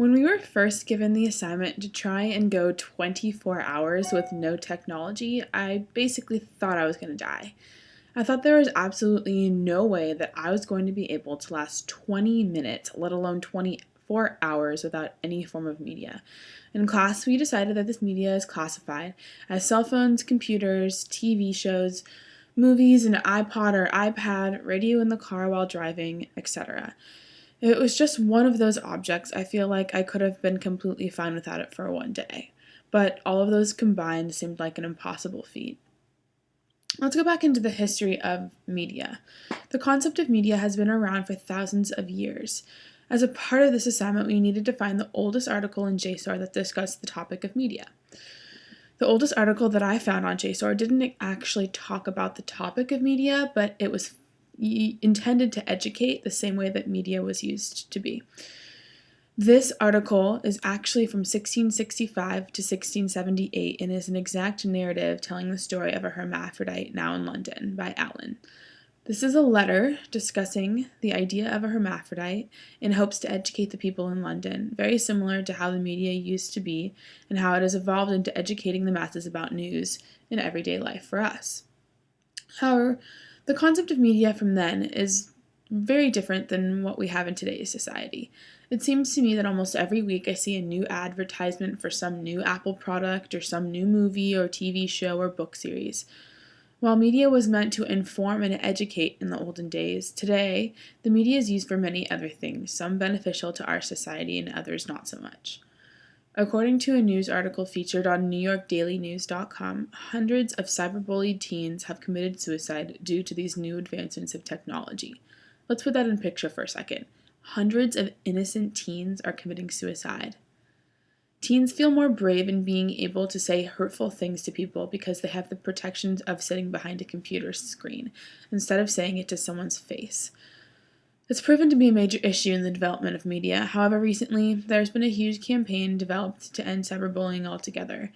When we were first given the assignment to try and go 24 hours with no technology, I basically thought I was going to die. I thought there was absolutely no way that I was going to be able to last 20 minutes, let alone 24 hours without any form of media. In class, we decided that this media is classified as cell phones, computers, TV shows, movies, an iPod or iPad, radio in the car while driving, etc. It was just one of those objects I feel like I could have been completely fine without it for one day. But all of those combined seemed like an impossible feat. Let's go back into the history of media. The concept of media has been around for thousands of years. As a part of this assignment, we needed to find the oldest article in JSTOR that discussed the topic of media. The oldest article that I found on JSTOR didn't actually talk about the topic of media, but it was intended to educate the same way that media was used to be. This article is actually from 1665 to 1678 and is an exact narrative telling the story of a hermaphrodite now in London by Allen. This is a letter discussing the idea of a hermaphrodite in hopes to educate the people in London, very similar to how the media used to be and how it has evolved into educating the masses about news in everyday life for us. However, the concept of media from then is very different than what we have in today's society. It seems to me that almost every week I see a new advertisement for some new Apple product or some new movie or TV show or book series. While media was meant to inform and educate in the olden days, today the media is used for many other things, some beneficial to our society and others not so much. According to a news article featured on NewYorkDailyNews.com, hundreds of cyberbullied teens have committed suicide due to these new advancements of technology. Let's put that in picture for a second. Hundreds of innocent teens are committing suicide. Teens feel more brave in being able to say hurtful things to people because they have the protections of sitting behind a computer screen instead of saying it to someone's face. It's proven to be a major issue in the development of media. However, recently, there's been a huge campaign developed to end cyberbullying altogether.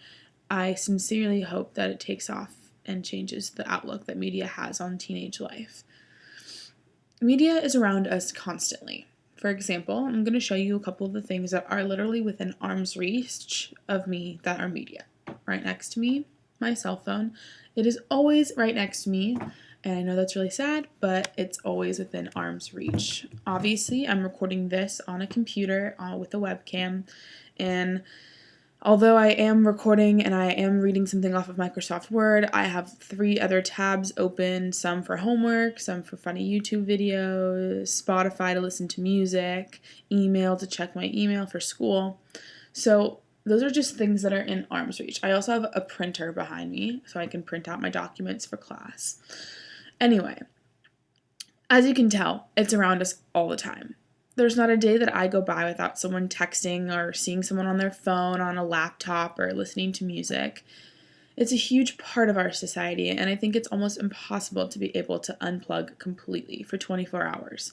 I sincerely hope that it takes off and changes the outlook that media has on teenage life. Media is around us constantly. For example, I'm going to show you a couple of the things that are literally within arm's reach of me that are media. Right next to me, my cell phone. It is always right next to me. And I know that's really sad, but it's always within arm's reach. Obviously, I'm recording this on a computer with a webcam, and although I am recording and I am reading something off of Microsoft Word, I have 3 other tabs open, some for homework, some for funny YouTube videos, Spotify to listen to music, email to check my email for school. So those are just things that are in arm's reach. I also have a printer behind me, so I can print out my documents for class. Anyway, as you can tell, it's around us all the time. There's not a day that I go by without someone texting or seeing someone on their phone, on a laptop, or listening to music. It's a huge part of our society, and I think it's almost impossible to be able to unplug completely for 24 hours.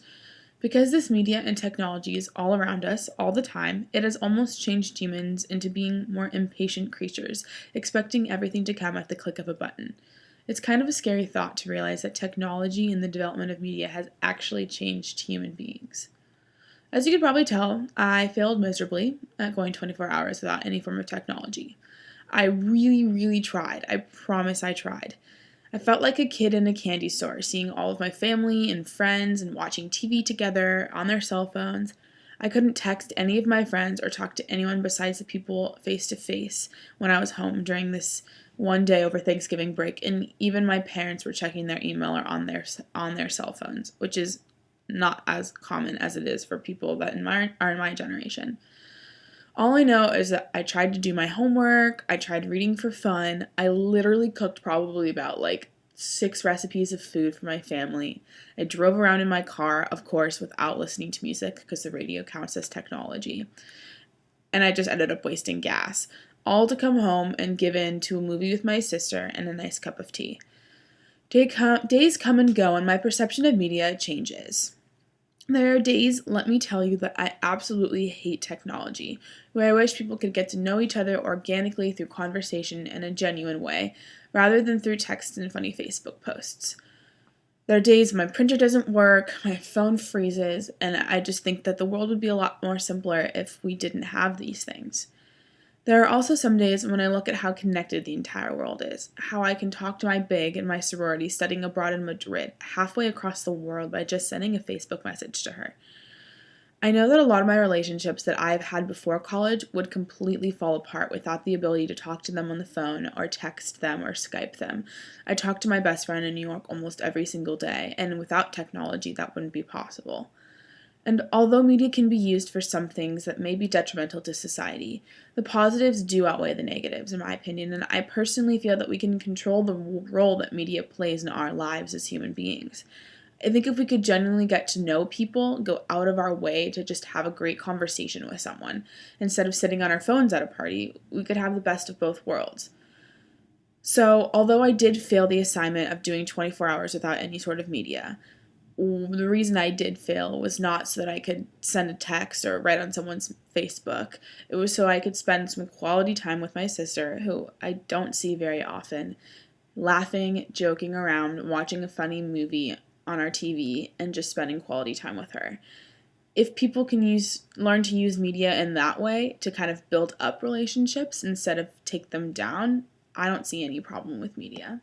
Because this media and technology is all around us all the time, it has almost changed humans into being more impatient creatures, expecting everything to come at the click of a button. It's kind of a scary thought to realize that technology and the development of media has actually changed human beings. As you could probably tell, I failed miserably at going 24 hours without any form of technology. I really tried. I promise I tried. I felt like a kid in a candy store, seeing all of my family and friends and watching TV together on their cell phones. I couldn't text any of my friends or talk to anyone besides the people face to face when I was home during this one day over Thanksgiving break, and even my parents were checking their email or on their cell phones, which is not as common as it is for people that are in my generation. All I know is that I tried to do my homework, I tried reading for fun, I literally cooked probably about 6 recipes of food for my family. I drove around in my car, of course, without listening to music because the radio counts as technology. And I just ended up wasting gas, all to come home and give in to a movie with my sister and a nice cup of tea. Days come and go, and my perception of media changes. There are days, let me tell you, that I absolutely hate technology, where I wish people could get to know each other organically through conversation in a genuine way, rather than through text and funny Facebook posts. There are days my printer doesn't work, my phone freezes, and I just think that the world would be a lot more simpler if we didn't have these things. There are also some days when I look at how connected the entire world is, how I can talk to my big and my sorority studying abroad in Madrid halfway across the world by just sending a Facebook message to her. I know that a lot of my relationships that I've had before college would completely fall apart without the ability to talk to them on the phone or text them or Skype them. I talk to my best friend in New York almost every single day, and without technology, that wouldn't be possible. And although media can be used for some things that may be detrimental to society, the positives do outweigh the negatives, in my opinion, and I personally feel that we can control the role that media plays in our lives as human beings. I think if we could genuinely get to know people, go out of our way to just have a great conversation with someone, instead of sitting on our phones at a party, we could have the best of both worlds. So, although I did fail the assignment of doing 24 hours without any sort of media, the reason I did fail was not so that I could send a text or write on someone's Facebook. It was so I could spend some quality time with my sister, who I don't see very often, laughing, joking around, watching a funny movie on our TV, and just spending quality time with her. If people can learn to use media in that way to kind of build up relationships instead of take them down, I don't see any problem with media.